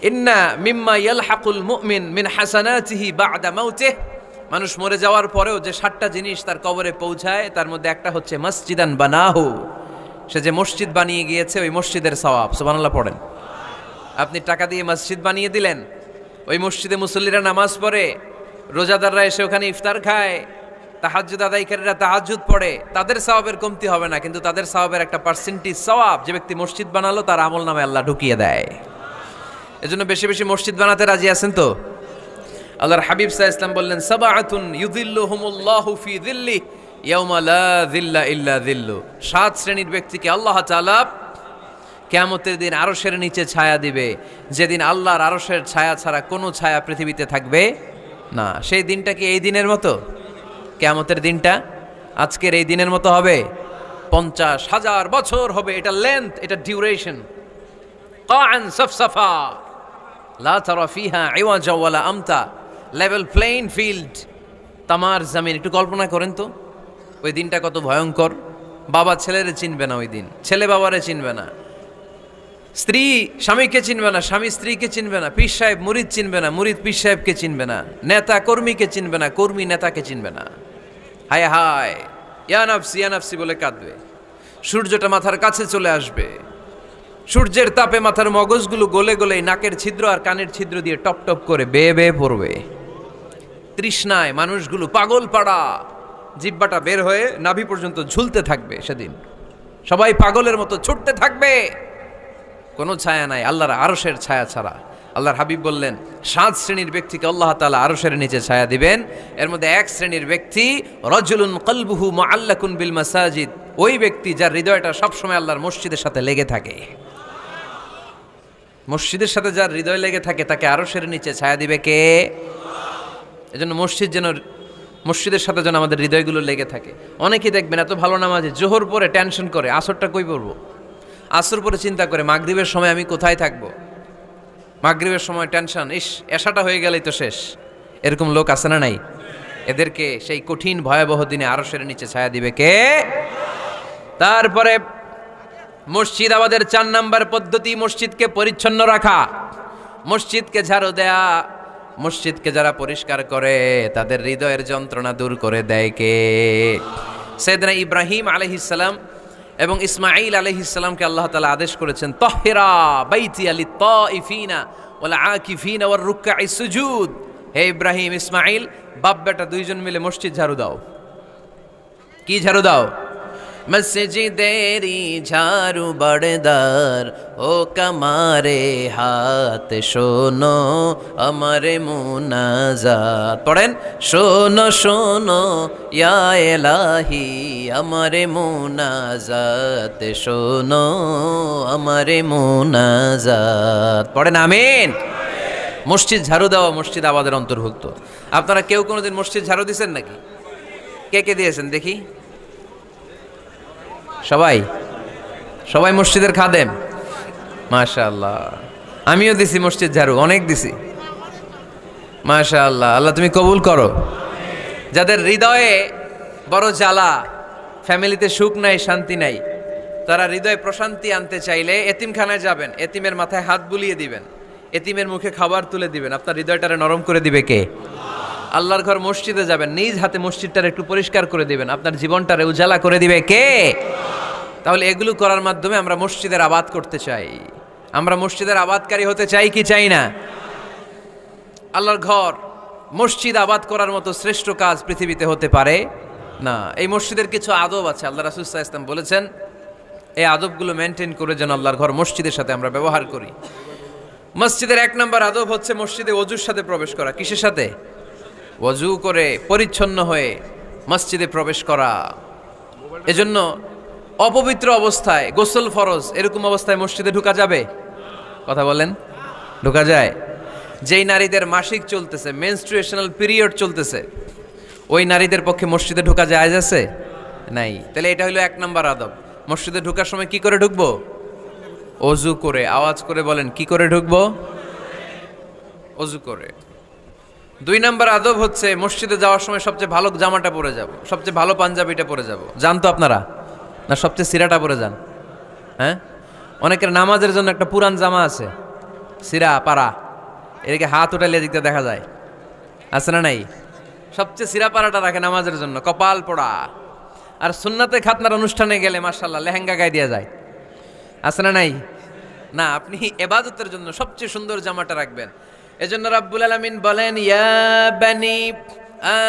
ইন্না মিম্মা ইয়ালহাকুল মুমিন মিন হাসানাতিহি বা'দা মাউতিহি, মানুষ মরে যাওয়ার পরেও যে 7টা জিনিস তার কবরে পৌঁছায় তার মধ্যে একটা হচ্ছে মসজিদান বানাহু, সে যে মসজিদ বানিয়ে গিয়েছে ওই মসজিদের সওয়াব। সুবহানাল্লাহ পড়েন। আপনি টাকা দিয়ে মসজিদ বানিয়ে দিলেন, ওই মসজিদে মুসল্লিরা নামাজ পড়ে, রোজাদাররা এসে ওখানে ইফতার খায়, তাহাজ্জুদ আদায়কারীরা তাহাজ্জুদ পড়ে, তাদের সওয়াবের কমতি হবে না, কিন্তু তাদের সওয়াবের একটা পার্সেন্টেজ সওয়াব যে ব্যক্তি মসজিদ বানালো তার আমল নামে আল্লাহ ঢুকিয়ে দেয়। এজন্য বেশি বেশি মসজিদ বানাতে রাজি আছেন তো? আল্লাহর হাবিব সাল্লাল্লাহু আলাইহি ওয়াসাল্লাম বললেন, সাবআতুন ইউযিল্লুহুমুল্লাহু ফি যিল্লিহি ইয়াওমা লা যিল্লা ইল্লা যিল্লু, 7 শ্রেণীর ব্যক্তিকে আল্লাহ তাআলা কিয়ামতের দিন আরশের নিচে ছায়া দিবে, যেদিন আল্লাহর আরশের ছায়া ছাড়া কোনো ছায়া পৃথিবীতে থাকবে না। সেই দিনটা কি এই দিনের মতো? কিয়ামতের দিনটা আজকের এই দিনের মতো হবে? 50,000 বছর হবে। এটা লেন্থ, এটা ডিউরেশন। কাআন সাফসাফা লা তারা ফিহা ইওয়াজা ওয়ালা আমতা, লেভেল প্লেইং ফিল্ড, তামার জমিন। একটু কল্পনা করেন তো ওই দিনটা কত ভয়ঙ্কর। বাবা ছেলেরে চিনবে না ওই দিন, ছেলে বাবারে চিনবে না, স্ত্রী স্বামীকে চিনবে না, স্বামী স্ত্রীকে চিনবে না, পীর সাহেব মুরিদ চিনবে না, মুরিদ পীর সাহেবকে চিনবে না, নেতা কর্মীকে চিনবে না, কর্মী নেতাকে চিনবে না। হায় হায়, ইয়া নাফসি বলে কাঁদবে। সূর্যটা মাথার কাছে চলে আসবে, সূর্যের তাপে মাথার মগজগুলো গলে গলে নাকের ছিদ্র আর কানের ছিদ্র দিয়ে টপ টপ করে বেয়ে বেয়ে পড়বে। তৃষ্ণায় মানুষগুলো পাগল পাড়া, জিহ্বাটা বের হয়ে নাভি পর্যন্ত ঝুলতে থাকবে। সেদিন সবাই পাগলের মতো ছুটতে থাকবে, কোনো ছায়া নাই আল্লাহর আরশের ছায়া ছাড়া। আল্লাহর হাবিব বললেন 7 শ্রেণীর ব্যক্তিকে আল্লাহ তাআলা আরশের নিচে ছায়া দিবেন। এর মধ্যে 1 শ্রেণীর ব্যক্তি রাজুলুন কলবুহু মুআল্লাকুন বিল মাসাজিদ, ওই ব্যক্তি যার হৃদয়টা সবসময় আল্লাহর মসজিদের সাথে লেগে থাকে। মসজিদের সাথে যার হৃদয় লেগে থাকে তাকে আরশের নিচে ছায়া দিবে কে? এজন্য মসজিদের সাথে যেন আমাদের হৃদয়গুলো লেগে থাকে। অনেকেই দেখবেন এত ভালো নামাজে, জোহর পরে টেনশন করে আসরটা কই পড়বো, আসর পরে চিন্তা করে মাগরিবের সময় আমি কোথায় থাকবো, মাগরিবের সময় টেনশন, এশাটা হয়ে গেলেই তো শেষ। এরকম লোক আছে না নাই? এদেরকে সেই কঠিন ভয়াবহ দিনে আরশের নিচে ছায়া দিবে কে? তারপরে মসজিদ আমাদের 4 নাম্বার পদ্ধতি, মসজিদকে পরিচ্ছন্ন রাখা, মসজিদকে ঝাড়ু দেয়া। মসজিদকে যারা পরিষ্কার করে তাদের হৃদয়ের যন্ত্রণা দূর করে দেয় কে? সাইয়েদনা ইব্রাহিম আলাইহিস সালাম এবং ইসমাঈল আলাইহিস সালামকে আল্লাহ তাআলা আদেশ করেছেন, তাহহিরা বাইতিয়া লিত-তাইফিনা ওয়াল আকিফিনা ওয়ার রুকআইস সুজুদ। হে ইব্রাহিম, ইসমাঈল, বাপ বেটা দুইজন মিলে মসজিদ ঝাড়ু দাও। কি ঝাড়ু দাও? মসজিদেরি ঝাড়ু বড়দার ও কামারে হাত, শোনো আমারে মুনাজাত। পড়েন, শোনো শোনো ইয়া এলাহি আমারে মুনাজাত, শোনো আমারে মুনাজাত। পড়েন আমিন। মসজিদ ঝাড়ু দেওয়া মসজিদ আবাদের অন্তর্ভুক্ত। আপনারা কেউ কোনোদিন মসজিদ ঝাড়ু দিয়েছেন নাকি? কে কে দিয়েছেন দেখি? সবাই মসজিদের খাদেম, মাশাআল্লাহ। আমিও দিছি মসজিদ ঝাড়ু, অনেক দিছি, মাশাআল্লাহ। আল্লাহ তুমি কবুল করো। যাদের হৃদয়ে বড় জ্বালা, ফ্যামিলিতে সুখ নাই, শান্তি নাই, তারা হৃদয়ে প্রশান্তি আনতে চাইলে এতিমখানায় যাবেন, এতিমের মাথায় হাত বুলিয়ে দিবেন, এতিমের মুখে খাবার তুলে দিবেন। আপনার হৃদয়টারে নরম করে দিবে কে? আল্লাহর ঘর মসজিদে যাবেন, নিজ হাতে মসজিদটারে একটু পরিষ্কার করে দিবেন, আপনার জীবনটারে উজালা করে দিবে কে? তাহলে এগুলো করার মাধ্যমে আমরা মসজিদের আবাদ করতে চাই। আমরা মসজিদের আবাদকারী হতে চাই কি চাই না? আল্লাহর ঘর মসজিদ আবাদ করার মতো শ্রেষ্ঠ কাজ পৃথিবীতে হতে পারে না। এই মসজিদের কিছু আদব আছে, আল্লাহ রাসূল সাল্লাল্লাহু আলাইহি ওয়াসাল্লাম বলেছেন এই আদবগুলো মেনটেন করে যেন আল্লাহর ঘর মসজিদের সাথে আমরা ব্যবহার করি। মসজিদের 1 নম্বর আদব হচ্ছে মসজিদে ওযুর সাথে প্রবেশ করা। কিসের সাথে? ওযু করে পরিচ্ছন্ন হয়ে মসজিদে প্রবেশ করা। এজন্য অপবিত্র অবস্থায়, গোসল ফরজ, এরকম অবস্থায় মসজিদে ঢোকা যাবে? কথা বলেন, ঢোকা যায়? যেই নারীদের মাসিক চলতেছে, মেনস্ট্রুয়েশনাল পিরিয়ড চলতেছে, ওই নারীদের পক্ষে মসজিদে ঢোকা জায়েজ আছে? নাই। তাহলে এটা হলো 1 নম্বর আদব। মসজিদে ঢোকার সময় কি করে ঢুকবো? ওযু করে। আওয়াজ করে বলেন, কি করে ঢুকবো? ওযু করে। 2 নম্বর আদব হচ্ছে মসজিদে যাওয়ার সময় সবচেয়ে ভালো জামাটা পরে যাব, সবচেয়ে ভালো পাঞ্জাবিটা পরে যাব। জানতো আপনারা? না সবচেয়ে সিরাটা পরে যান? হ্যাঁ, অনেকের নামাজের জন্য একটা পুরান জামা আছে, সিরা পাড়া, এদিকে হাত উঠালে এদিকটা দেখা যায়, আছে না নাই? সবচেয়ে সিরা পাড়াটা রাখে নামাজের জন্য, কপাল পোড়া। আর সুন্নাতে খাতনার অনুষ্ঠানে গেলে মাশাআল্লাহ লেহেঙ্গা গায়ে দেওয়া যায়, আছে না নাই? না, আপনি ইবাদতের জন্য সবচেয়ে সুন্দর জামাটা রাখবেন। এজন্য রাব্বুল আলামিন বলেন, ইয়া বানি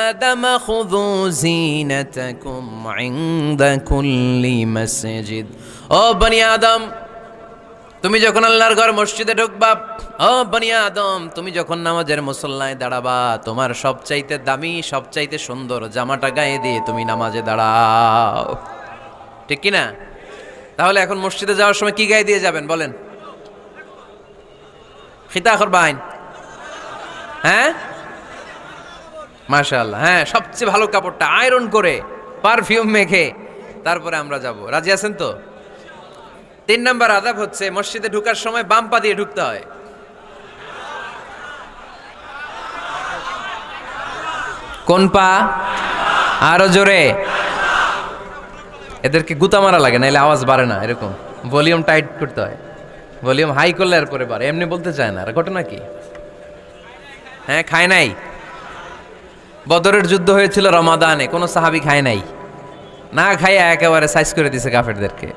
আদম খুযু জিনাতাকুম ইনদা কুল্লি মসজিদ। ও বনি আদম, তুমি যখন আল্লাহর ঘর মসজিদে ঢুকবা, ও বনি আদম, তুমি যখন নামাজের মুসল্লায় দাঁড়াবা, তোমার সবচাইতে দামি, সবচাইতে সুন্দর জামাটা গায়ে দিয়ে তুমি নামাজে দাঁড়াও, ঠিক কি না? তাহলে এখন মসজিদে যাওয়ার সময় কি গায়ে দিয়ে যাবেন বলেন? খিতা করবাইন, হ্যাঁ মাশাআল্লাহ, হ্যাঁ সবচেয়ে ভালো কাপড়টা আয়রন করে পারফিউম মেখে তারপরে আমরা যাব। রাজি আছেন তো? 3 নাম্বার আদাব হচ্ছে মসজিদে ঢুকার সময় বাম পা দিয়ে ঢুকতে হয়। কোন পা? আরো জোরে। এদেরকে গুতা মারা লাগে, নাইলে আওয়াজ বাড়ে না, এরকম ভলিউম টাইট করতে হয়। ভলিউম হাই করলে আর পরে বাড়ে, এমনি বলতে চায় না। আর ঘটনা কি? হ্যাঁ, খায় নাই। বদরের যুদ্ধ হয়েছিল রমাদানে, কোনো সাহাবী খায় নাই, না খাইয়া একেবারে সাইজ করে দিছে কাফেরদেরকে।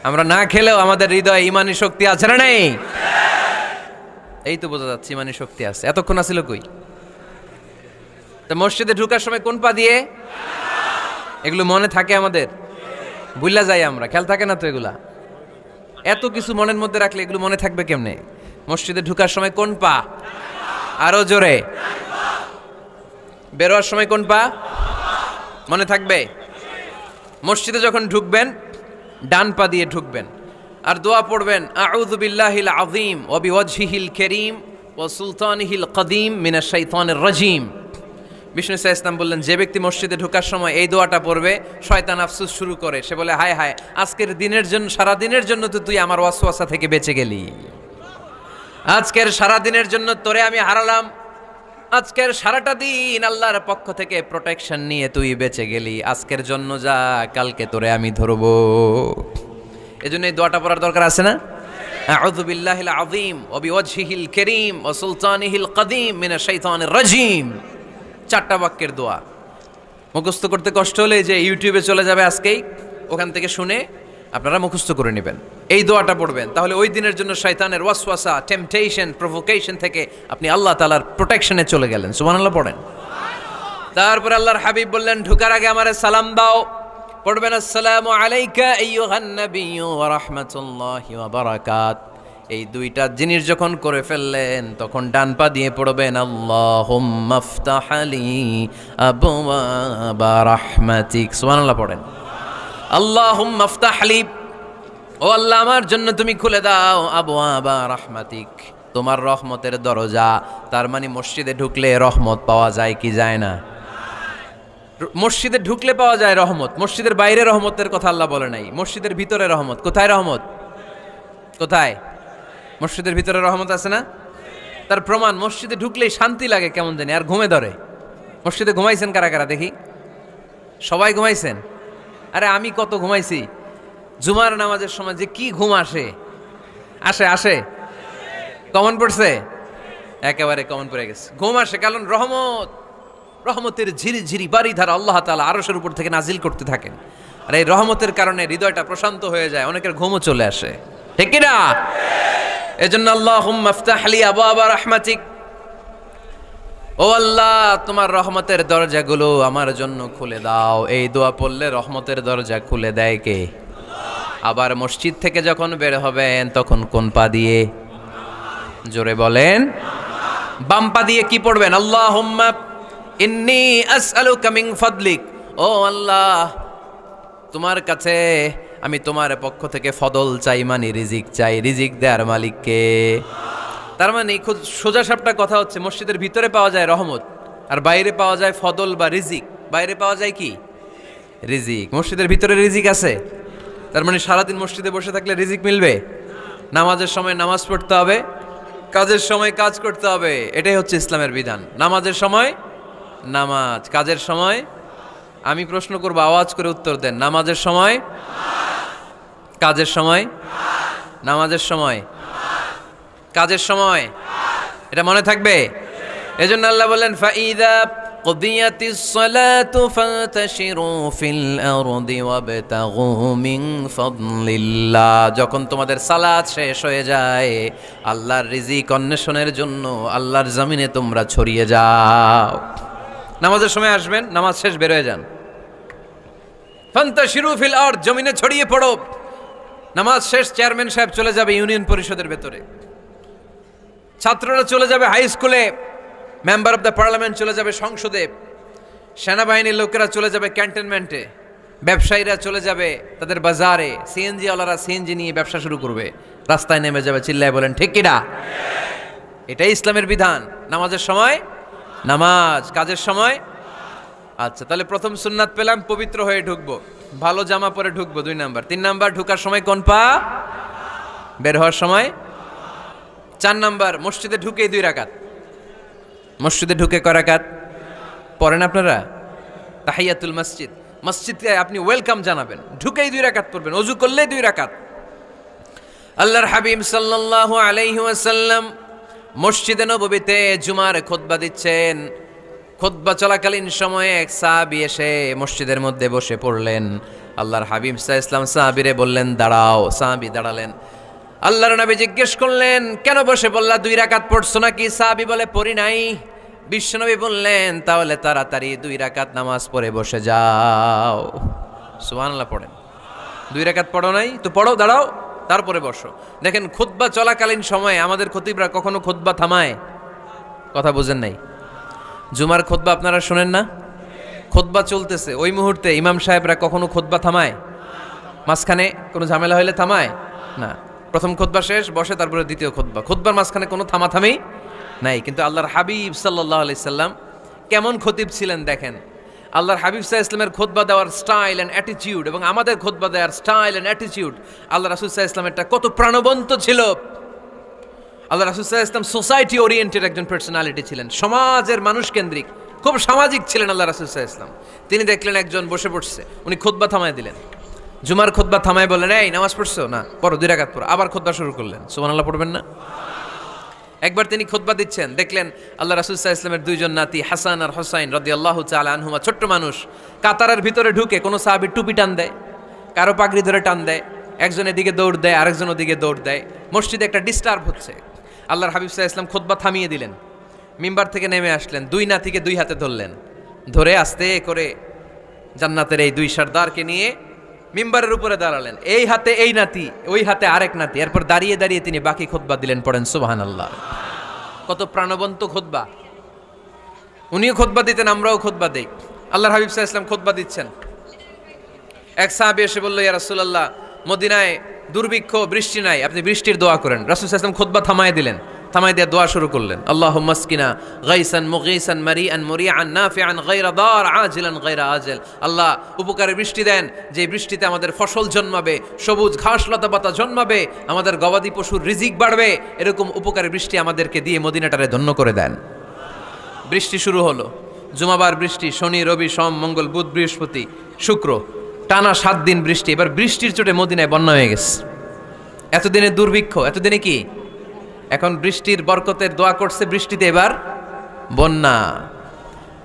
আমরা না খেলেও আমাদের হৃদয়ে ইমানি শক্তি আছে না নাই? এই তো বোঝা যাচ্ছে ইমানি শক্তি আছে। এতক্ষণ আছিল কই? তো মসজিদে ঢুকার সময় কোন পা দিয়ে? এগুলো মনে থাকে আমাদের? ভুলা যাই আমরা, খেয়াল থাকে না তো এগুলা। এত কিছু মনের মধ্যে রাখলে এগুলো মনে থাকবে কেমনে? মসজিদে ঢুকার সময় কোন পা? আরো জোরে। বেরোয়ার সময় কোন পা? মনে থাকবে। মসজিদে যখন ঢুকবেন ডান পা দিয়ে ঢুকবেন, আর দোয়া পড়বেন, আউযু বিল্লাহিল আযীম ওয়া বিওয়াজহিল কারীম ওয়া সুলতানিহিল কদীম মিনাশ শাইতানির রাজীম। বিষ্ণু ইসা ইসলাম বললেন, যে ব্যক্তি মসজিদে ঢোকার সময় এই দোয়াটা পড়বে, শয়তান আফসোস শুরু করে, সে বলে, হায় হায়, আজকের দিনের জন্য, সারা দিনের জন্য তো তুই আমার ওয়াসওয়াসা থেকে বেঁচে গেলি, আজকের সারা দিনের জন্য তোরে আমি হারালাম, আজকের সারাটা দিন আল্লাহর পক্ষ থেকে প্রোটেকশন নিয়ে তুই বেঁচে গেলি, আজকের জন্য যা, কালকে তোরে আমি ধরবো। এজন্য এই দোয়াটা পড়ার দরকার আছে না? আউযু বিল্লাহিল আযীম ওয়া বিওয়াজহিল কারীম ওয়া সুলতানিহিল কদীম মিনাশ শাইতানির রাজীম। 4টা বাক্যের দোয়া। মুখস্থ করতে কষ্ট হলে যে ইউটিউবে চলে যাবে আজকেই, ওখান থেকে শুনে আপনারা মুখস্থ করে নেবেন, এই দোয়াটা পড়বেন, তাহলে ওই দিনের জন্য শয়তানের ওয়াসওয়াসা, টেম্পটেশন, প্রভোকেশন থেকে আপনি আল্লাহ তাআলার প্রোটেকশনে চলে গেলেন। সুবহানাল্লাহ পড়েন। তারপর আল্লাহর হাবিব বললেন, ঢোকার আগে আমারে সালাম দাও। পড়বেন, আসসালামু আলাইকা আইয়ুহান নাবিয়্যু ওয়া রাহমাতুল্লাহি ওয়া বারাকাত। এই 2টা জিনিস যখন করে ফেললেন, তখন ডান পা দিয়ে পড়বেন, আল্লাহুম্মা আফতাহ লি আবওয়াবা রাহমাতিক। সুবহানাল্লাহ পড়েন। আল্লাহুম্মা আফতাহ লি, ও আল্লাহ আমার জন্য তুমি খুলে দাও, আবওয়াবা রাহমাতিক, তোমার রহমতের দরজা। তার মানে মসজিদে ঢুকলে রহমত পাওয়া যায় কি যায় না? মসজিদে ঢুকলে পাওয়া যায় রহমত, মসজিদের বাইরে রহমতের কথা আল্লাহ বলে নাই। মসজিদের ভিতরে রহমত। কোথায় রহমত? কোথায়? মসজিদের ভিতরে রহমত আছে না? তার প্রমাণ, মসজিদে ঢুকলেই শান্তি লাগে কেমন জানি, আর ঘুমে ধরে। মসজিদে ঘুমাইছেন কারা কারা দেখি? সবাই ঘুমাইছেন? আরে আমি কত ঘুমাইছি। জুমার নামাজের সময় যে কি ঘুম আসে, আসে আসে, কমন পড়ছে, একেবারে কমন পড়ে গেছে, ঘুম আসে। কারণ রহমত, রহমতের ঝিরি ঝিরি বাড়ি ধারা আল্লাহ তাআলা আরশের উপর থেকে নাজিল করতে থাকেন, আর এই রহমতের কারণে হৃদয়টা প্রশান্ত হয়ে যায়, অনেকের ঘুমও চলে আসে, ঠিক কি না? এজন্য আল্লাহুম্মা আফতাহ লি আবওয়াবা রাহমাতিক, ও আল্লাহ তোমার রহমতের দরজাগুলো আমার জন্য খুলে দাও। এই দোয়া পড়লে রহমতের দরজা খুলে দেয় কে? আবার মসজিদ থেকে যখন বের হবেন তখন কোন পা দিয়ে? জোরে বলেন। বাম পা দিয়ে কি পড়বেন? আল্লাহুম্মা ইন্নী আসআলুকা মিন ফাদলিক, ও আল্লাহ তোমার কাছে আমি তোমার পক্ষ থেকে ফদল চাই, মানে রিজিক চাই, রিজিক দেওয়ার মালিককে। তার মানে খুব সোজা সাপটা কথা হচ্ছে, মসজিদের ভিতরে পাওয়া যায় রহমত, আর বাইরে পাওয়া যায় ফদল বা রিজিক। বাইরে পাওয়া যায় কি? রিজিক। মসজিদের ভিতরে রিজিক আছে, তার মানে সারাদিন মসজিদে বসে থাকলে রিজিক মিলবে। নামাজের সময় নামাজ পড়তে হবে, কাজের সময় কাজ করতে হবে, এটাই হচ্ছে ইসলামের বিধান। নামাজের সময় নামাজ, কাজের সময়, আমি প্রশ্ন করবো আওয়াজ করে উত্তর দেন, নামাজের সময়, কাজের সময়, নামাজের সময়, কাজের সময়, এটা মনে থাকবে। এজন্য আল্লাহ বললেন ফাইদা কুদিয়াতিস সালাতু ফান্তাশিরু ফিল আরদি ওয়াবতাগু মিন ফাদলিল্লাহ। যখন তোমাদের সালাত শেষ হয়ে যায়, আল্লাহর রিজিক অন্বেষণের জন্য আল্লাহর জমিনে তোমরা ছড়িয়ে যাও। নামাজের সময় আসবেন, নামাজ শেষ বের হয়ে যান। ফান্তাশিরু ফিল আরদ, জমিনে ছড়িয়ে পড়ো। নামাজ শেষ চেয়ারম্যান সাহেব চলে যাবে ইউনিয়ন পরিষদের ভেতরে, ছাত্ররা চলে যাবে হাই স্কুলে, মেম্বার অফ দ্য পার্লামেন্ট চলে যাবে সংসদে, সেনাবাহিনীর লোকেরা চলে যাবে ক্যান্টনমেন্টে, ব্যবসায়ীরা চলে যাবে তাদের বাজারে, সিএনজি ওয়ালারা সিএনজি নিয়ে ব্যবসা শুরু করবে, রাস্তায় নেমে যাবে, চিল্লায় বলেন ঠিক কিনা? এটাই ইসলামের বিধান। নামাজের সময় নামাজ, কাজের সময়। আচ্ছা, তাহলে প্রথম সুন্নাত পেলাম, পবিত্র হয়ে ঢুকবো, ভালো জামা পরে ঢুকবো 2 নাম্বার। 3 নাম্বার, ঢুকার সময় কোন পা, বের হওয়ার সময়। 4 নাম্বার, মসজিদে ঢুকে 2 রাকাত। মসজিদে ঢুকে কয় রাকাত পড়েন আপনারা? তাহিয়াতুল মসজিদ, মসজিদকে আপনি ওয়েলকাম জানাবেন, ঢুকেই 2 রাকাত পড়বেন, ওযু করলেই 2 রাকাত। আল্লাহর হাবিব সাল্লাল্লাহু আলাইহি ওয়াসাল্লাম মসজিদে নববীতে জুমার খুতবা দিচ্ছেন। খুতবা চলাকালীন সময়ে এক সাহাবী এসে মসজিদের মধ্যে বসে পড়লেন। আল্লাহর হাবিব সাল্লাল্লাহু আলাইহি ওয়াসাল্লাম সাহাবীরে বললেন দাঁড়াও। সাহাবী দাঁড়ালেন। আল্লাহর নবী জিজ্ঞেস করলেন কেন বসে বললা, 2 রাকাত পড়ছো নাকি? সাহাবী বলে পড়ি নাই। বিশ্বনবী বললেন তাহলে তাড়াতাড়ি 2 রাকাত নামাজ পড়ে বসে যাও। সুবহানাল্লাহ পড়েন। 2 রাকাত পড়ো নাই তো পড়ো, দাঁড়াও, তারপরে বসো। দেখেন খুতবা চলাকালীন সময়ে আমাদের খতিবরা কখনো খুতবা থামায়? কথা বুঝেন নাই? জুমার খুতবা আপনারা শুনেন না? খুতবা চলতেছে, ওই মুহূর্তে ইমাম সাহেবরা কখনো খুতবা থামায়? মাঝখানে কোনো ঝামেলা হইলে থামায় না। প্রথম খুতবা শেষ, বসে, তারপরে দ্বিতীয় খুতবা। খুতবার মাঝখানে কোনো থামাথামি নাই। কিন্তু আল্লাহর হাবিব সাল্লাল্লাহু আলাইহি সাল্লাম কেমন খতিব ছিলেন দেখেন। আল্লাহর হাবিব সাল্লাল্লাহু আলাইহি সাল্লামের খুতবা দেওয়ার স্টাইল অ্যান্ড অ্যাটিটিউড এবং আমাদের খুতবা দেওয়ার স্টাইল অ্যান্ড অ্যাটিটিউড, আল্লাহ রাসূল সাল্লাল্লাহু আলাইহি সাল্লামেরটা কত প্রাণবন্ত ছিল। আল্লাহ রাসূল সাল্লাল্লাহু আলাইহি সাল্লাম সোসাইটি ওরিয়েন্টেড একজন পার্সোনালিটি ছিলেন, সমাজের মানুষ কেন্দ্রিক, খুব সামাজিক ছিলেন আল্লাহ রাসূল সাল্লাল্লাহু আলাইহি সাল্লাম। তিনি দেখলেন একজন বসে পড়ছে, উনি খুতবা থামায় দিলেন। জুমার খুতবা থামায় বললেন এই নামাজ পড়ছো না, পড়ো 2 রাকাত পড়ো। আবার খুতবা শুরু করলেন। সুবহানাল্লাহ পড়বেন না? একবার তিনি খুতবা দিচ্ছেন, দেখলেন আল্লাহ রাসূল সাল্লাল্লাহু আলাইহি ওয়াসাল্লামের 2 জন নাতি হাসান আর হুসাইন রাদিয়াল্লাহু তাআলা আনহুমা, ছোট্ট মানুষ, কাতারের ভিতরে ঢুকে কোনো সাহাবী টুপি টান দেয়, কারো পাগড়ি ধরে টান দেয়, একজন এদিকে দৌড় দেয়, আরেকজন ওদিকে দৌড় দেয়। মসজিদে একটা ডিস্টার্ব হচ্ছে। আল্লাহর হাবিব সাল্লাল্লাহু আলাইহি ওয়াসাল্লাম খুতবা থামিয়ে দিলেন, মিম্বার থেকে নেমে আসলেন, 2 নাতিকে 2 হাতে ধরলেন, ধরে আস্তে করে জান্নাতের এই 2 সর্দারকে নিয়ে মিম্বারের উপরে দাঁড়ালেন। এই হাতে এই নাতি, ওই হাতে আরেক নাতি। এরপর দাঁড়িয়ে দাঁড়িয়ে তিনি বাকি খুতবা দিলেন। পড়েন সুবহানাল্লাহ। কত প্রাণবন্ত খুতবা। উনিও খুতবা দিতেন, আমরাও খুতবা দেই। আল্লাহর হাবিব সাল্লাল্লাহু আলাইহি ওয়াসাল্লাম খুতবা দিচ্ছেন, এক সাহাবী এসে বলল ইয়া রাসূলুল্লাহ, মদিনায় দুর্ভিক্ষ, বৃষ্টি নাই, আপনি বৃষ্টির দোয়া করেন। রাসূল সাল্লাল্লাহু আলাইহি ওয়াসাল্লাম খুতবা থামায় দিলেন, থামাই দিয়ে দোয়া শুরু করলেন। আল্লাহুম্মা আসকিনা গাইসান মুগীসান মারিআন মুরিআন নাফিআন গায়রা দার আজিলান গায়রা আজল। আল্লাহ উপকারে বৃষ্টি দেন, যে বৃষ্টিতে আমাদের ফসল জন্মাবে, সবুজ ঘাস লতা পাতা জন্মাবে, আমাদের গবাদি পশুর রিজিক বাড়বে, এরকম উপকারে বৃষ্টি আমাদেরকে দিয়ে মদিনাটারে ধন্য করে দেন। বৃষ্টি শুরু হলো। জুমাবার বৃষ্টি, শনি রবি সোম মঙ্গল বুধ বৃহস্পতি শুক্র, টানা 7 দিন বৃষ্টি। এবার বৃষ্টির চোটে মদিনায় বন্যা হয়ে গেছে। এতদিনে দুর্ভিক্ষ, এতদিনে কি? এখন বৃষ্টির বরকতের দোয়া করছে, বৃষ্টিতে এবার বন্যা।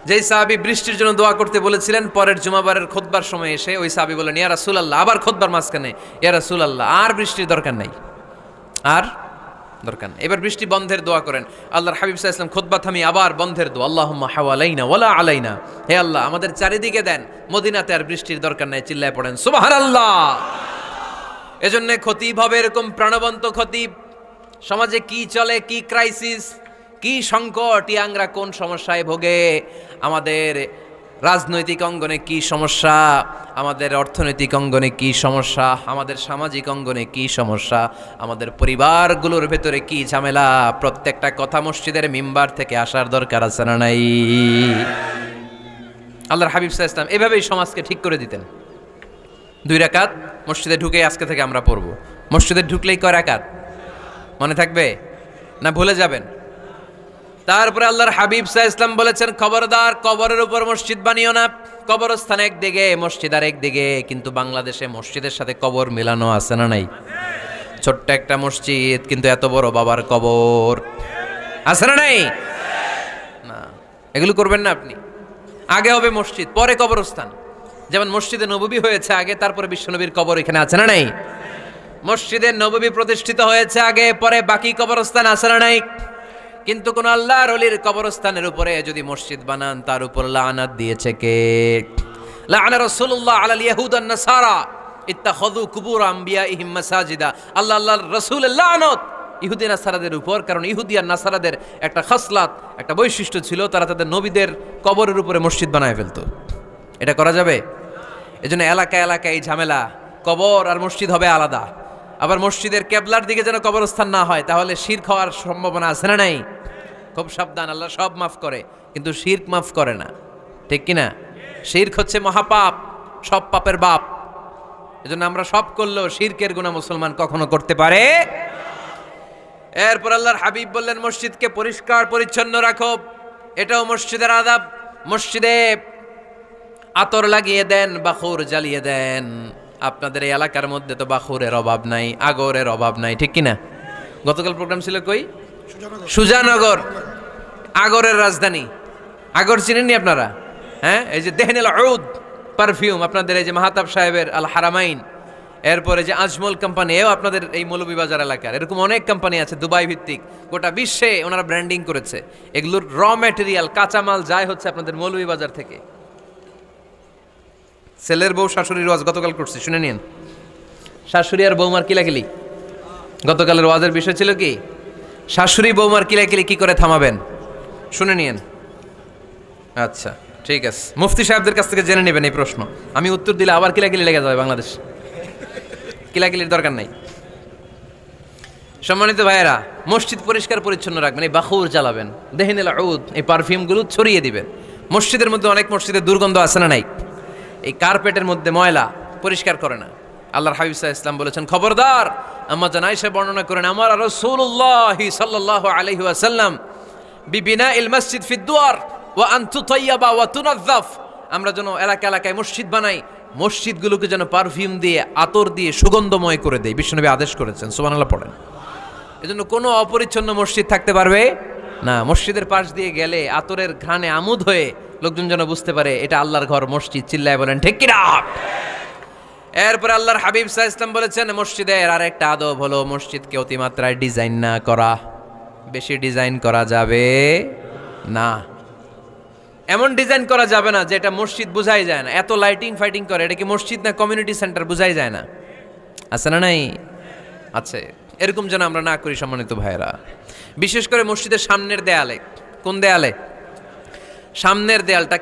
যেই সাহাবী বৃষ্টির জন্য দোয়া করতে বলেছিলেন, পরের জুমাবারের খুতবার সময় এসে ওই সাহাবী বলেন ইয়া রাসূলুল্লাহ, আবার খুতবার মাঝখানে ইয়া রাসূলুল্লাহ, আর বৃষ্টির দরকার নাই, আর দরকার নেই, এবার বৃষ্টি বন্ধের দোয়া করেন। আল্লাহর হাবিব সাল্লাল্লাহু আলাইহি ওয়াসাল্লাম খুতবা থামিয়ে আবার বন্ধের দোয়া, আল্লাহুম্মা হাওয়ালাইনা ওয়ালা আলাইনা, হে আল্লাহ আমাদের চারিদিকে দেন, মদিনাতে আর বৃষ্টির দরকার নাই। চিল্লায় পড়েন সুবহানাল্লাহ। এজন্য খতিব হবে এরকম প্রাণবন্ত খতিব। সমাজে কি চলে, কি ক্রাইসিস, কি সংকট, ইয়াংরা কোন সমস্যায় ভোগে, আমাদের রাজনৈতিক অঙ্গনে কি সমস্যা, আমাদের অর্থনৈতিক অঙ্গনে কি সমস্যা, আমাদের সামাজিক অঙ্গনে কি সমস্যা, আমাদের পরিবারগুলোর ভেতরে কি ঝামেলা, প্রত্যেকটা কথা মসজিদের মিম্বার থেকে আসার দরকার আছে না নাই? আল্লাহর হাবিব সাল্লাল্লাহু আলাইহি ওয়াসাল্লাম এভাবেই সমাজকে ঠিক করে দিতেন। 2 রাকাত মসজিদে ঢুকে আজকে থেকে আমরা পড়ব। মসজিদে ঢুকলেই কয় রাকাত মনে থাকবে না ভুলে যাবেন? তারপরে আল্লাহর হাবিব সাল্লাল্লাহু আলাইহি ওয়াসাল্লাম বলেছেন খবরদার কবরের উপর মসজিদ বানিও না। কবরস্থান একদিকে, মসজিদ আর একদিকে। কিন্তু বাংলাদেশে মসজিদের সাথে কবর মিলানো আছে না নাই? ছোট্ট একটা মসজিদ কিন্তু এত বড় বাবার কবর, আছে না নাই? না, এগুলো করবেন না আপনি। আগে হবে মসজিদ, পরে কবরস্থান। যেমন মসজিদে নববী হয়েছে আগে, তারপরে বিশ্বনবীর কবর এখানে আছে না নাই? মসজিদে নববী প্রতিষ্ঠিত হয়েছে আগে, পরে বাকি কবরস্থান আছে না নাই? কিন্তু কোন আল্লাহর ওলির কবরস্থানের উপরে যদি মসজিদ বানান, তার উপর লানাত দিয়েছে কে? লাআনা রাসূলুল্লাহ আলাল ইয়াহুদ ওয়ান নাসারা ইত্তাখাযু কুবুর আমবিয়াইহিম মাসাজিদা। আল্লাহর রাসূলের লানত ইহুদি নাসারাদের উপর, কারণ ইহুদি আর নাসারাদের একটা খাসলাত, একটা বৈশিষ্ট্য ছিল, তারা তাদের নবীদের কবরের উপরে মসজিদ বানায় ফেলতো। এটা করা যাবে? এজন্য এলাকায় এলাকায় এই ঝামেলা, কবর আর মসজিদ হবে আলাদা। আবার মসজিদের কেবলার দিকে যেন কবরস্থান না হয়, তাহলে শিরক হওয়ার সম্ভাবনা আছে না নাই? খুব সাবধান, আল্লাহ সব মাফ করে কিন্তু শিরক মাফ করে না, ঠিক কিনা? শিরক হচ্ছে মহাপাপ, সব পাপের বাপ। এজন্য আমরা সব করলেও শিরকের গুনাহ মুসলমান কখনো করতে পারে। এরপর আল্লাহর হাবিব বললেন, মসজিদকে পরিষ্কার পরিচ্ছন্ন রাখো, এটাও মসজিদের আদাব। মসজিদে আতর লাগিয়ে দেন, বাখুর জ্বালিয়ে দেন। আপনাদের এই এলাকার মধ্যে তো বাখুরের অভাব নাই, আগরের অভাব নাই, ঠিক কিনা? গতকাল প্রোগ্রাম ছিল কই? সুজানগর, আগরের রাজধানী। আগর চিনেননি আপনারা? হ্যাঁ, এই যে দেহনেল উদ পারফিউম, আপনাদের এই যে মাহাতাব সাহেবের আল হারামাইন, এরপরে যে আজমল কোম্পানি, এও আপনাদের এই মৌলভীবাজার এলাকার। এরকম অনেক কোম্পানি আছে দুবাই ভিত্তিক, গোটা বিশ্বে ওনারা ব্র্যান্ডিং করেছে। এগুলোর র ম্যাটেরিয়াল, কাঁচামাল যায় হচ্ছে আপনাদের মৌলভীবাজার থেকে। ছেলের বউ শাশুড়ির ওয়াজ গতকাল করছি, শুনে নিন। শাশুড়ি আর বৌমার কিলাকিলি, গতকালের ওয়াজের বিষয় ছিল কি? শাশুড়ি বৌমার কিলাকিলি কি করে থামাবেন, শুনে নিন। আচ্ছা ঠিক আছে, মুফতি সাহেবদের কাছ থেকে জেনে নেবেন এই প্রশ্ন। আমি উত্তর দিলে আবার কিলাকিলি লেগে যাবে বাংলাদেশ, কিলাকিলির দরকার নাই। সম্মানিত ভাইয়েরা, মসজিদ পরিষ্কার পরিচ্ছন্ন রাখবেন, এই বাখুর জ্বালাবেন, দেহনেল উদ, এই পারফিউমগুলো ছড়িয়ে দিবেন। মসজিদের মধ্যে অনেক মসজিদের দুর্গন্ধ আছে না নাই? এই কার্পেটের মধ্যে ময়লা, পরিষ্কার করে না। আল্লাহর হাবিব সাল্লাল্লাহু আলাইহি ওয়াসাল্লাম বলেছেন, খবরদার। আম্মা জান আয়েশা বর্ণনা করেন, আমার রাসূলুল্লাহ সাল্লাল্লাহু আলাইহি ওয়াসাল্লাম বিবিনাইল মসজিদ ফিদ দুয়ার ওয়া আন তুতাইয়াবা ওয়া তুনাযযাফ। আমরা যেন এলাকা এলাকায় মসজিদ বানাই, মসজিদগুলোকে যেন পারফিউম দিয়ে, আতর দিয়ে সুগন্ধময় করে দেয়। বিশ্বনবী আদেশ করেছেন, সুবহানাল্লাহ পড়েন। এজন্য কোনো অপরিচ্ছন্ন মসজিদ থাকতে পারবে না। মসজিদের পাশ দিয়ে গেলে আতরের ঘ্রাণে আমোদ হয়ে লোকজন যেন বুঝতে পারে এটা আল্লাহর ঘর, মসজিদ। চিল্লায় বলেন ঠিক কিনা? এরপর আল্লাহর হাবিব সাল্লাল্লাহু আলাইহি ওয়াসাল্লাম বলেছেন, মসজিদের আরেকটা আদব হলো মসজিদকে অতিমাত্রায় ডিজাইন না করা। বেশি ডিজাইন করা যাবে না। এমন ডিজাইন করা যাবে না যেটা মসজিদ বোঝাই যায় না। এত লাইটিং ফাইটিং করে, এটা কি মসজিদ না কমিউনিটি সেন্টার বোঝাই যায় না? আছে না নাই? আছে। এরকম যেন আমরা না করি সম্মানিত ভাইয়েরা। বিশেষ করে মসজিদের সামনের দেয়ালে। কোন দেয়ালে? সামনের দেয়ালটা,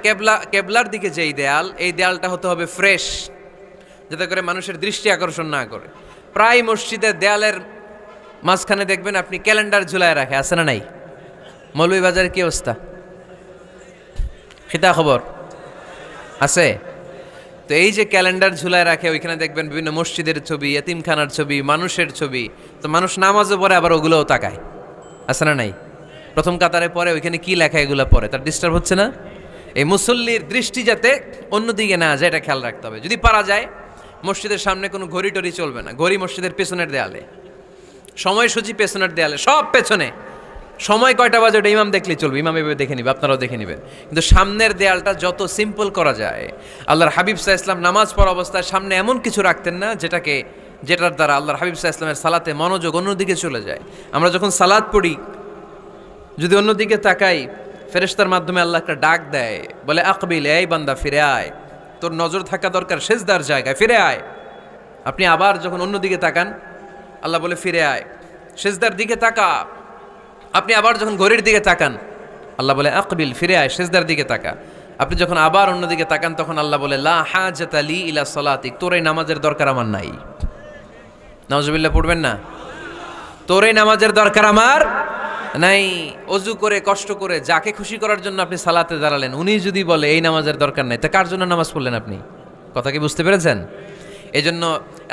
কেবলার দিকে যেই দেয়াল, এই দেয়ালটা হতে হবে ফ্রেশ, যাতে করে মানুষের দৃষ্টি আকর্ষণ না করে। প্রায় মসজিদের দেয়ালের মাঝখানে দেখবেন আপনি ক্যালেন্ডার ঝুলায় রাখে, আছে না নাই? মৌলভীবাজারের কি অবস্থা? খিতা খবর আছে? তো এই যে ক্যালেন্ডার ঝুলায় রাখে, ওইখানে দেখবেন বিভিন্ন মসজিদের ছবি, এতিমখানার ছবি, মানুষের ছবি। তো মানুষ নামাজও পড়ে, আবার ওগুলোও তাকায়, আছে না নাই? প্রথম কাতারে পরে ওইখানে কি লেখা, এগুলো পরে তার ডিস্টার্ব হচ্ছে না? এই মুসল্লির দৃষ্টি যাতে অন্যদিকে না যায়, এটা খেয়াল রাখতে হবে। যদি পারা যায়, মসজিদের সামনে কোনো ঘড়ি টড়ি চলবে না। ঘড়ি মসজিদের পেছনের দেয়ালে, সময়সূচি পেছনের দেয়ালে, সব পেছনে। সময় কয়টা বাজে ওটা ইমাম দেখলেই চলবে, ইমাম এভাবে দেখে নিবে, আপনারাও দেখে নেবেন। কিন্তু সামনের দেয়ালটা যত সিম্পল করা যায়। আল্লাহর হাবিব সাল্লাল্লাহু আলাইহি ওয়াসাল্লাম নামাজ পড়া অবস্থায় সামনে এমন কিছু রাখতেন না যেটার দ্বারা আল্লাহর হাবিব সাল্লাল্লাহু আলাইহি ওয়াসাল্লামের সালাতে মনোযোগ অন্যদিকে চলে যায়। আমরা যখন সালাত পড়ি, যদি অন্যদিকে তাকাই, ফেরেশতার মাধ্যমে আল্লাহ একটা ডাক দেয়, বলে আকবিল, এই বান্দা ফিরে আয়, তোর নজর থাকা দরকার সেজদার জায়গায়, ফিরে আয়। আপনি আবার যখন অন্যদিকে তাকান, আল্লাহ বলে ফিরে আয়, সেজদার দিকে তাকা। আপনি আবার যখন ঘড়ির দিকে তাকান, আল্লাহ বলে আকবিল, ফিরে আয়, সেজদার দিকে তাকা। আপনি যখন আবার অন্যদিকে তাকান, তখন আল্লাহ বলে লা হাজাতা লি ইলা সালাতিক, তোর এই নামাজের দরকার আমার নাই। নাউজুবিল্লাহ পড়বেন না? তোর এই নামাজের দরকার আমার নাই। অজু করে কষ্ট করে যাকে খুশি করার জন্য আপনি সালাতে দাঁড়ালেন, উনি যদি বলে এই নামাজের দরকার নাই, তা কার জন্য নামাজ পড়লেন আপনি? কথা কি বুঝতে পেরেছেন? এই জন্য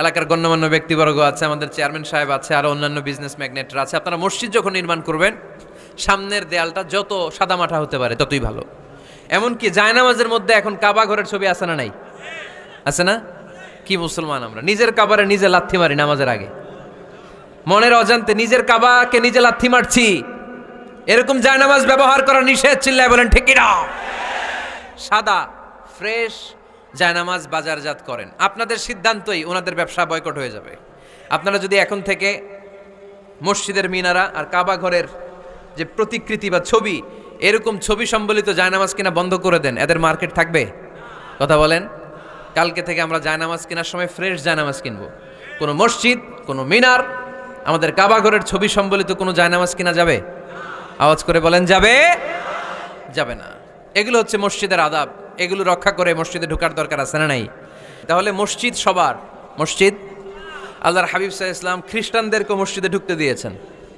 এলাকার গণ্যমান্য ব্যক্তিবর্গ আছে, আমাদের চেয়ারম্যান সাহেব আছে, আরও অন্যান্য বিজনেস ম্যাগনেটরা আছে। আপনারা মসজিদ যখন নির্মাণ করবেন, সামনের দেয়ালটা যত সাদামাটা হতে পারে ততই ভালো। এমনকি জায়নামাজের মধ্যে এখন কাবা ঘরের ছবি আছে না নাই? আছে না? কি মুসলমান আমরা, নিজের কাবারে নিজে লাথি মারি নামাজের আগে। মনের অজান্তে নিজের কাবাকে নিজে লাথি মারছি, এরকম জায়নামাজ ব্যবহার করা নিষেধ। চিল্লায় বলেন ঠিক কিনা? সাদা ফ্রেশ জায়নামাজ বাজারজাত করেন, আপনাদের সিদ্ধান্তই ওনাদের ব্যবসা বয়কট হয়ে যাবে। আপনারা যদি এখন থেকে মসজিদের মিনারা আর কাবা ঘরের যে প্রতিকৃতি বা ছবি, এরকম ছবি সম্বলিত জায়নামাজ কিনা বন্ধ করে দেন, এদের মার্কেট থাকবে? কথা বলেন। কালকে থেকে আমরা জায়নামাজ কেনার সময় ফ্রেশ জায়নামাজ কিনবো। কোনো মসজিদ, কোনো মিনার, আমাদের কাবা ঘরের ছবি সম্বলিত কোনো জায়নামাজ কিনা যাবে? আওয়াজ করে বলেন যাবে? যাবে না। এগুলো হচ্ছে মসজিদের আদাব, এগুলো রক্ষা করে মসজিদে ঢোকার দরকার আছে না নাই? তাহলে মসজিদ সবার, মসজিদ আল্লাহর হাবিব সাল্লাল্লাহু আলাইহি ওয়াসাল্লাম খ্রিস্টানদেরকে মসজিদে ঢুকতে দিয়েছেন,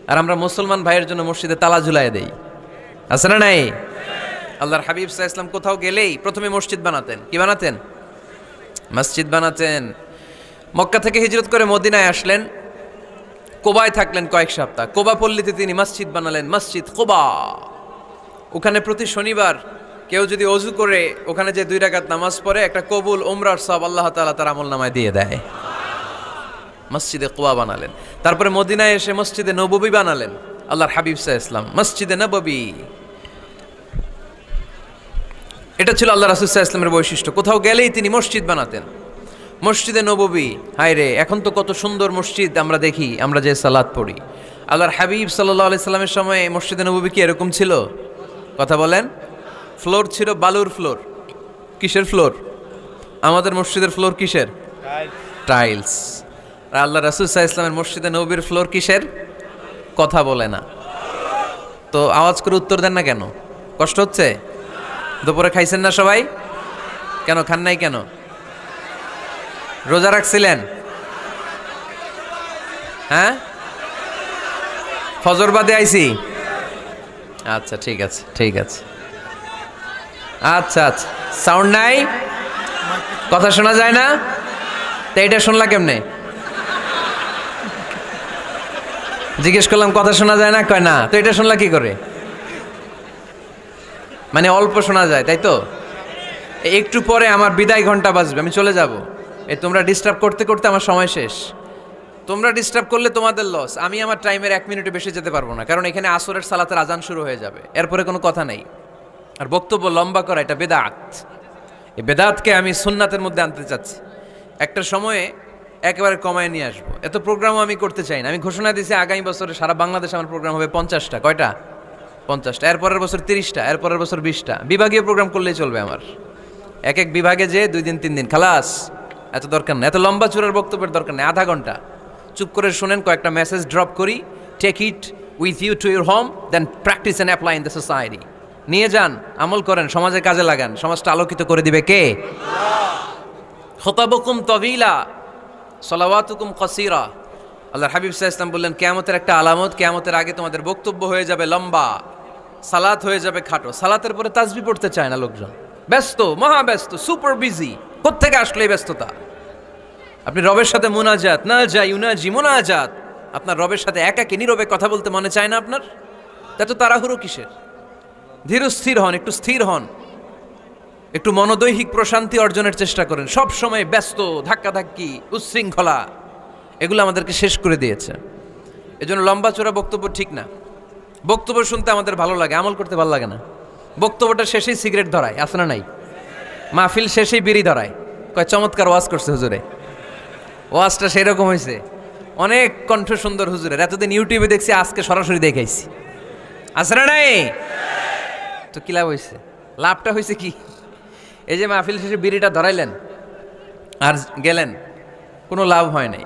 আর আমরা মুসলমান ভাইয়ের জন্য মসজিদে তালা ঝুলাইয়ে দেই, আছে না নাই? আল্লাহর হাবিব সাল্লাল্লাহু আলাইহি ওয়াসাল্লাম কোথাও গেলেই প্রথমে মসজিদ বানাতেন। কি বানাতেন? মসজিদ বানাতেন। মক্কা থেকে হিজরত করে মদিনায় আসলেন, কোবায় থাকলেন কয়েক সপ্তাহ। কোবা পল্লীতে তিনি মসজিদ বানালেন, মসজিদ কোবা। ওখানে প্রতি শনিবার কেউ যদি অজু করে ওখানে যে 2 রাকাত নামাজ পড়ে, একটা কবুল উমরার সওয়াব আল্লাহ তাআলা তার আমলনামায় দিয়ে দেয়। মসজিদে কোবা বানালেন। তারপরে মদিনায় এসে মসজিদে নববী বানালেন আল্লাহর হাবিব সাল্লাল্লাহু আলাইহি ওয়াসাল্লাম, মসজিদে নববী। এটা ছিল আল্লাহ রাসূল সাল্লাল্লাহু আলাইহি ওয়াসাল্লামের বৈশিষ্ট্য। কোথাও গেলেই তিনি মসজিদ বানাতেন, মসজিদে নববী। হায় রে, এখন তো কত সুন্দর মসজিদ আমরা দেখি, আমরা যে সালাত পড়ি। আল্লাহর হাবিব সাল্লাল্লাহু আলাইহি সাল্লামের সময় মসজিদে নববী কি এরকম ছিল? কথা বলেন। ফ্লোর ছিল বালুর ফ্লোর। কিসের ফ্লোর? আমাদের মসজিদের ফ্লোর কিসের? টাইলস। আর আল্লাহ রাসূল সাল্লাল্লাহু আলাইহি ওয়াসাল্লামের মসজিদে নববীর ফ্লোর কিসের? কথা বলে না তো আওয়াজ করে উত্তর দেন না কেন? কষ্ট হচ্ছে? দুপুরে খাইছেন না সবাই? কেন খান নাই কেন? রোজা রাখছিলেন? হ্যাঁ, ফজর বাদে আইছি। আচ্ছা ঠিক আছে, ঠিক আছে। আচ্ছা আচ্ছা, সাউন্ড নাই, কথা শোনা যায় না? তো এটা শুনলা কেমনে? জিজ্ঞেস করলাম কথা শোনা যায় না, কয় না। তো এটা শুনলা কি করে? মানে অল্প শোনা যায়, তাই তো? একটু পরে আমার বিদায় ঘন্টা বাজবে, আমি চলে যাব। এই তোমরা ডিস্টার্ব করতে করতে আমার সময় শেষ। তোমরা ডিস্টার্ব করলে তোমাদের লস। আমি আমার টাইমের 1 মিনিটে বেশি যেতে পারবো না, কারণ এখানে আসরের সালাতের আজান শুরু হয়ে যাবে, এরপরে কোনো কথা নেই। আর বক্তব্য লম্বা করা এটা বেদাত। এই বেদাতকে আমি সুন্নাতের মধ্যে আনতে চাচ্ছি। একটা সময়ে একেবারে কমায় নিয়ে আসবো। এত প্রোগ্রামও আমি করতে চাই না। আমি ঘোষণা দিয়েছি আগামী বছরে সারা বাংলাদেশে আমার প্রোগ্রাম হবে 50টা। কয়টা? 50টা। এরপরের বছর 30টা, এরপরের বছর 20টা। বিভাগীয় প্রোগ্রাম করলেই চলবে আমার। এক এক বিভাগে যে 2 দিন 3 দিন খালাস। এত দরকার নেই, এত লম্বা চূড়ার বক্তব্যের দরকার নেই। আধা ঘন্টা চুপ করে শুনেন, কয়েকটা মেসেজ ড্রপ করি, take it with you to your home, then practise and apply in the society. নিয়ে যান, আমল করেন, সমাজের কাজে লাগান। সমাজটা আলোকিত করে দিবে কে? খুতাবুকুম তাওয়িলা সালাওয়াতুকুম কাসীরা। আল্লাহর হাবিব সাল্লাল্লাহু আলাইহি ওয়াসাল্লাম বললেন, কিয়ামতের একটা আলামত, কিয়ামতের আগে তোমাদের বক্তব্য হয়ে যাবে লম্বা, সালাত হয়ে যাবে খাটো। সালাতের পরে তাসবিহ পড়তে চায় না লোকজন, ব্যস্ত, মহা ব্যস্ত, সুপার বিজি। কোত্থেকে আসলে এই ব্যস্ততা? আপনি রবের সাথে মুনাজাত, না যাই ইউনাজি মুনাজাত, আপনার রবের সাথে একাকী নীরবে কথা বলতে মনে চায় না আপনার? এত তাড়াহুড়ো কিসের? ধীর স্থির হন, একটু স্থির হন, একটু মনোদৈহিক প্রশান্তি অর্জনের চেষ্টা করেন। সব সময় ব্যস্ত, ধাক্কাধাক্কি, উচ্ছৃঙ্খলা, এগুলো আমাদেরকে শেষ করে দিয়েছে। এজন্য লম্বা চড়া বক্তব্য ঠিক না। বক্তব্য শুনতে আমাদের ভালো লাগে, আমল করতে ভালো লাগে না। বক্তব্যটা শেষেই সিগারেট ধরায়, আছে না নাই? মাহফিল শেষেই বিড়ি ধরায়, কয় চমৎকার ওয়াজ করছে হুজুরে। ওয়াজটা সেরকম হয়েছে, অনেক কণ্ঠ সুন্দর হুজুরের। এতদিন ইউটিউবে দেখছি, আজকে সরাসরি দেখাইছি, আছে না নাই? তো কি লাভ হয়েছে? লাভটা হয়েছে কি? এই যে মাহফিল শেষে বিড়িটা ধরাইলেন আর গেলেন, কোনো লাভ হয় নাই।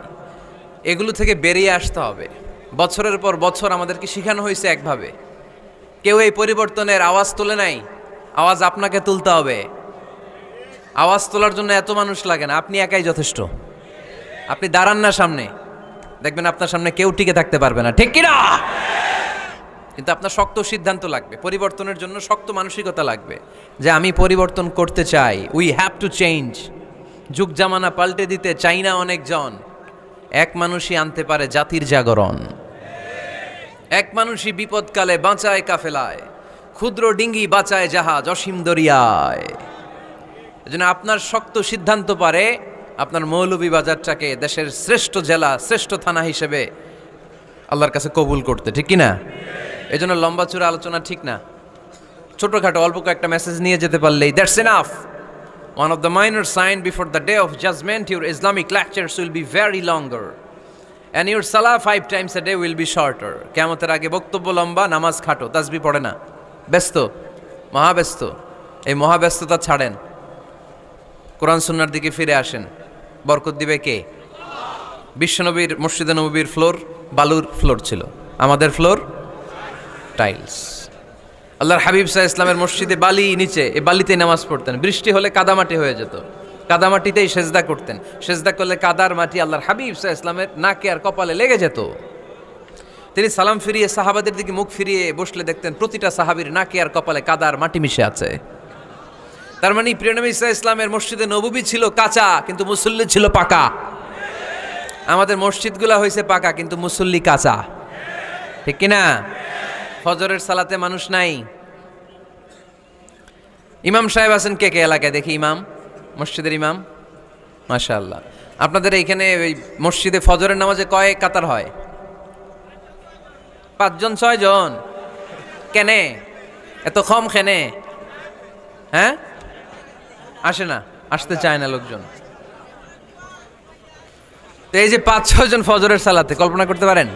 এগুলো থেকে বেরিয়ে আসতে হবে। বছরের পর বছর আমাদেরকে শেখানো হয়েছে একভাবে, কেউ এই পরিবর্তনের আওয়াজ তোলে নাই। আওয়াজ আপনাকে তুলতে হবে। আওয়াজ তোলার জন্য এত মানুষ লাগে না, আপনি একাই যথেষ্ট। আপনি দাঁড়ান না সামনে, দেখবেন আপনার সামনে কেউ টিকে থাকতে পারবে না, ঠিক কিনা? কিন্তু আপনার শক্ত সিদ্ধান্ত লাগবে, পরিবর্তনের জন্য শক্ত মানসিকতা লাগবে, যে আমি পরিবর্তন করতে চাই। We have to change. যুগ জামানা পাল্টে দিতে চাই না অনেকজন। এক মানুষই আনতে পারে জাতির জাগরণ। এক মানুষই বিপদকালে বাঁচায় কাফেলায়, ক্ষুদ্র ডিঙ্গি বাঁচায় জাহাজ অসীম দরিয়ায়। এজন্য আপনার শক্ত সিদ্ধান্ত পারে আপনার মৌলভীবাজারটাকে দেশের শ্রেষ্ঠ জেলা, শ্রেষ্ঠ থানা হিসেবে আল্লাহর কাছে কবুল করতে, ঠিক কি না? এই জন্য লম্বা চূড়া আলোচনা ঠিক না। ছোটখাটো অল্প কয়েকটা মেসেজ নিয়ে যেতে পারলেই that's enough. One of the minor signs before the day of judgment, your Islamic lectures will be very longer. And your salah 5 times a day will be shorter. কিয়ামতের আগে বক্তব্য লম্বা, নামাজ খাটো, তাসবিহ পড়ে না, ব্যস্ত, মহাব্যস্ত। এই মহাব্যস্ততা ছাড়েন, কোরআন সুন্নাহর দিকে ফিরে আসেন। বরকত দিবে কে? বিশ্বনবীর মসজিদে নববীর ফ্লোর বালুর ফ্লোর ছিল, আমাদের ফ্লোর টাইলস। আল্লাহর হাবিব সাল্লাল্লাহু আলাইহি ইসলামের মসজিদে বালি নিচে, এই বালিতেই নামাজ পড়তেন। বৃষ্টি হলে কাদামাটি হয়ে যেত, কাদামাটিতেই সেজদা করতেন। সেজদা করলে কাদার মাটি আল্লাহর হাবিব সাল্লাল্লাহু আলাইহি ইসলামের নাকে আর কপালে লেগে যেত। তিনি সালাম ফিরিয়ে সাহাবাদের দিকে মুখ ফিরিয়ে বসলে দেখতেন প্রতিটা সাহাবীর নাকে আর কপালে কাদার মাটি মিশে আছে। তার মানে প্রিয় নবী সাল্লাল্লাহু আলাইহি ইসলামের মসজিদে নববী ছিল কাঁচা, কিন্তু মুসল্লি ছিল পাকা। আমাদের মসজিদগুলো হয়েছে পাকা, কিন্তু মুসল্লি কাঁচা, ঠিক কিনা? ফজরের সালাতে মানুষ নাই। ইমাম সাহেব আছেন কে কে এলাকায়? দেখি ইমাম, মসজিদের ইমাম, মাশাআল্লাহ। আপনাদের এইখানে ওই মসজিদে ফজরের নামাজে কয় কাতার হয়? 5 জন 6 জন? কেনে এত কম? কেনে? হ্যাঁ, আসে না, আসতে চায় না লোকজন। তো এই যে 5-6 জন ফজরের সালাতে, কল্পনা করতে পারেন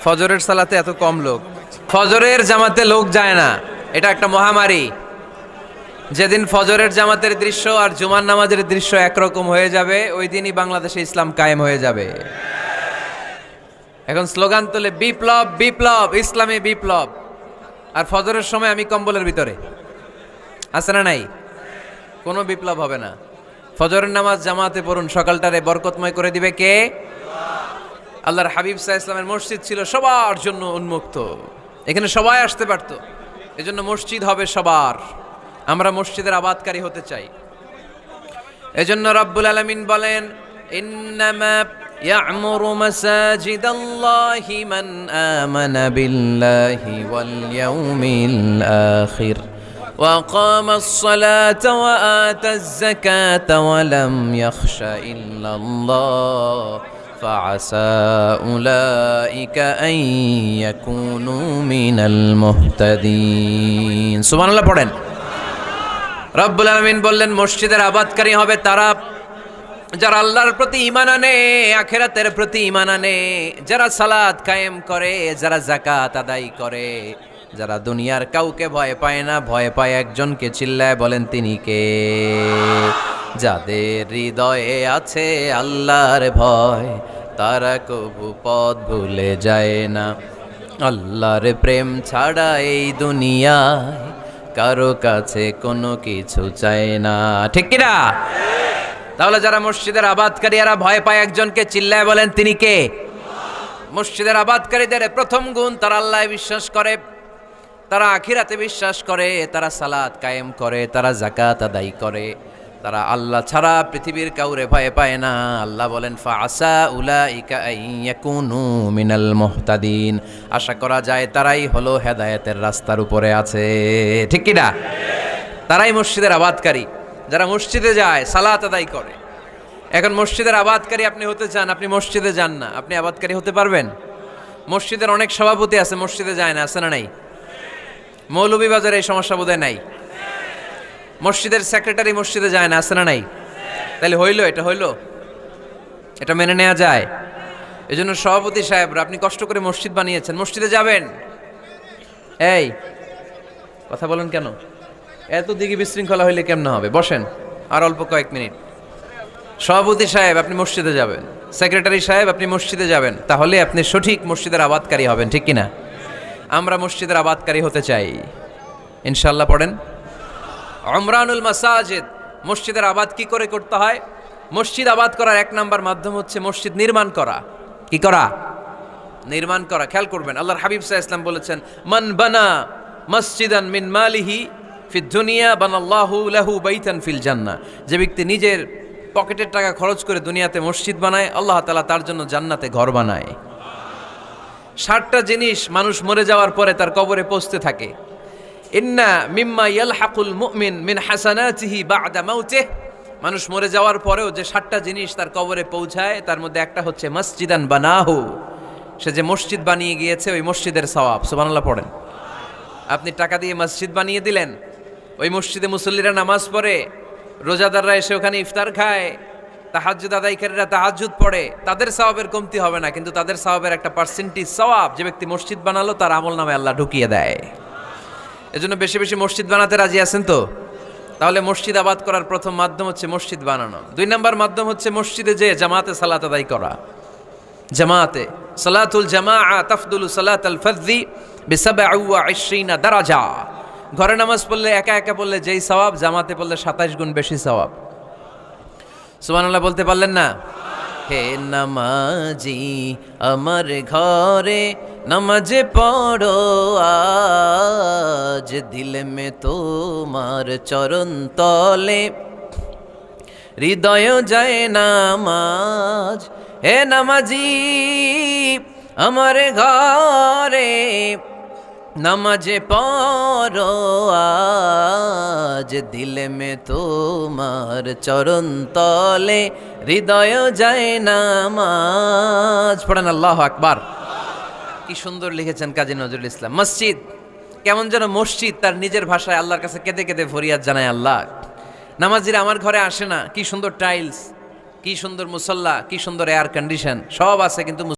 ফজরের সালাতে এত কম লোক? ফজরের জামাতে লোক যায় না, এটা একটা মহামারী। যেদিন ফজরের জামাতের দৃশ্য আর জুমার নামাজের দৃশ্য একরকম হয়ে যাবে, ওই দিনই বাংলাদেশে ইসলাম কায়েম হয়ে যাবে। এখন স্লোগান তোলে বিপ্লব বিপ্লব, ইসলামী বিপ্লব। আর ফজরের সময় আমি কম্বলের ভিতরে, আছে না নাই? কোনো বিপ্লব হবে না। ফজরের নামাজ জামাতে পড়ুন, সকালটারে বরকতময় করে দিবে কে? আল্লাহর হাবিব সাল্লাল্লাহু আলাইহি ইসলামের মসজিদ ছিল সবার জন্য উন্মুক্ত, এখানে সবাই আসতে পারতো। এজন্য মসজিদ হবে সবার। আমরা মসজিদের আবাদকারী হতে চাই। এজন্য রব্বুল আলামিন বলেন, ইন্নামা ইয়া'মুরু মাসাজিদাল্লাহি মান আমানা বিল্লাহি ওয়াল ইয়াউমিল আখির ওয়া কামাস সালাতা ওয়া আতাজ যাকাতা ওয়া লাম ইয়াখশা ইল্লাল্লাহ فعسى أولئك أن يكونوا من المهتدين। সুবহানাল্লাহ পড়েন। রব্বুল আলামিন বললেন মসজিদের আবাদকারী হবে তারা যারা আল্লাহর প্রতি ঈমান আনে, আখিরাতের প্রতি ঈমান আনে, যারা সালাত কায়েম করে, যারা যাকাত আদায় করে, যারা দুনিয়ার কাউকে ভয় পায় না, ভয় পায় একজনকে। চিল্লায় বলেন তিনি কে? যাদের হৃদয়ে আছে আল্লাহর ভয়, তারা কবু পথ ভুলে যায় না। আল্লাহর প্রেম ছাড়া এই দুনিয়ায় কারো কাছে কোনো কিছু চায় না, ঠিক কিনা? তাহলে যারা মসজিদের আবাদকারী এরা ভয় পায় একজনকে, চিল্লায় বলেন তিনি কে? মসজিদের আবাদকারীদের প্রথম গুণ, তারা আল্লাহ বিশ্বাস করে, তারা আখিরাতে বিশ্বাস করে, তারা সালাত কায়েম করে, তারা যাকাত আদায় করে, তারা আল্লাহ ছাড়া পৃথিবীর কাউরে ভয় পায় না। আল্লাহ বলেন ফাআসা উলাইকা আইয়াকুনু মিনাল মুহতাদিন, আশা করা যায় তারাই হলো হেদায়েতের রাস্তার উপরে আছে, ঠিক কি না? তারাই মসজিদের আবাদকারী, যারা মসজিদে যায়, সালাত আদায় করে। এখন মসজিদের আবাদকারী আপনি হতে চান, আপনি মসজিদে যান না, আপনি আবাদকারী হতে পারবেন? মসজিদের অনেক সভাপতি আছে মসজিদে যায় না, আছে না নাই? মৌলভীবাজারে এই সমস্যা বোধহয় নাই। মসজিদের সেক্রেটারি মসজিদে যায় না, আছে না নাই? তাহলে হইলো, এটা হইলো, এটা মেনে নেওয়া যায়? এজন্য সভাপতি সাহেবরা, আপনি কষ্ট করে মসজিদ বানিয়েছেন, মসজিদে যাবেন। এই কথা বলেন কেন? এত দিকে বিশৃঙ্খলা হইলে কেমন হবে? বসেন আর অল্প কয়েক মিনিট। সভাপতি সাহেব আপনি মসজিদে যাবেন, সেক্রেটারি সাহেব আপনি মসজিদে যাবেন, তাহলে আপনি সঠিক মসজিদের আবাদকারী হবেন, ঠিক কিনা? আমরা মসজিদের আবাদকারী হতে চাই ইনশাআল্লাহ। পড়েন উমরানুল মাসাজিদ। মসজিদের আবাদ কি করে করতে হয়? মসজিদ আবাদ করার 1 নাম্বার মাধ্যম হচ্ছে মসজিদ নির্মাণ করা। কি করা? নির্মাণ করা। খেয়াল করবেন, আল্লাহর হাবিব সাল্লাল্লাহু আলাইহি ওয়াসাল্লাম বলেছেন, মান বানা মসজিদান মিন মালিহি ফিদ দুনিয়া বানাল্লাহু লাহু বাইতান ফিল জান্নাহ। যে ব্যক্তি নিজের পকেটের টাকা খরচ করে দুনিয়াতে মসজিদ বানায়, আল্লাহ তাআলা তার জন্য জান্নাতে ঘর বানায়। 60টা জিনিস মানুষ মরে যাওয়ার পরে তার কবরে পৌঁছতে থাকে। ইন্না মিম্মা ইয়ালহাকুল মুমিন মিন হাসানাতিহি বা'দা মাউতিহি মানুষ মরে যাওয়ার পরেও যে 7টা জিনিস তার কবরে পৌঁছায় তার মধ্যে একটা হচ্ছে মসজিদান বানাহু, সে যে মসজিদ বানিয়ে গিয়েছে ওই মসজিদের সওয়াব। সুবহানাল্লাহ পড়েন। আপনি টাকা দিয়ে মসজিদ বানিয়ে দিলেন, ওই মসজিদে মুসল্লিরা নামাজ পড়ে, রোজাদাররা এসে ওখানে ইফতার খায়, তাহাজ্জুদ আদায়কারীরা তাহাজ্জুদ পড়ে, তাদের সওয়াবের কমতি হবে না, কিন্তু তাদের সওয়াবের একটা পার্সেন্টেজ সওয়াব যে ব্যক্তি মসজিদ বানালো তার আমল নামে আল্লাহ ঢুকিয়ে দেয়। এজন্য বেশি বেশি মসজিদ বানাতে রাজি আছেন তো? তাহলে মসজিদ আবাদ করার প্রথম মাধ্যম হচ্ছে মসজিদ বানানো। 2 নম্বর মাধ্যম হচ্ছে মসজিদে যে জামাতে সালাত আদায় করা। জামাতে সালাতুল জামাআ তাফদুলু সালাতাল ফাযযি বি27 দারাজা। ঘরে নামাজ পড়লে একা একা পড়লে যেই সওয়াব, জামাতে পড়লে 27 গুণ বেশি সওয়াব। সুবহানাল্লাহ বলতে পারলেন না? হে নামাজি আমার ঘরে নামাজে পড়ো আজ, দিল মে তোমার চরণ তলে হৃদয় যায় নামাজ। হে নামাজি আমার ঘরে নামাজে পড়ো আজ, দিল মে তোমার চরণ তলে হৃদয় যায় নামাজ। পড়েন আল্লাহু আকবার। কি সুন্দর লিখেছেন কাজী নজরুল ইসলাম। মসজিদ কেমন যেন মসজিদ তার নিজের ভাষায় আল্লাহর কাছে কেঁদে কেঁদে ফরিয়াদ জানায়, আল্লাহ নামাজিরা আমার ঘরে আসে না, কি সুন্দর টাইলস, কি সুন্দর মুসল্লা, কি সুন্দর এয়ার কন্ডিশন সব আছে, কিন্তু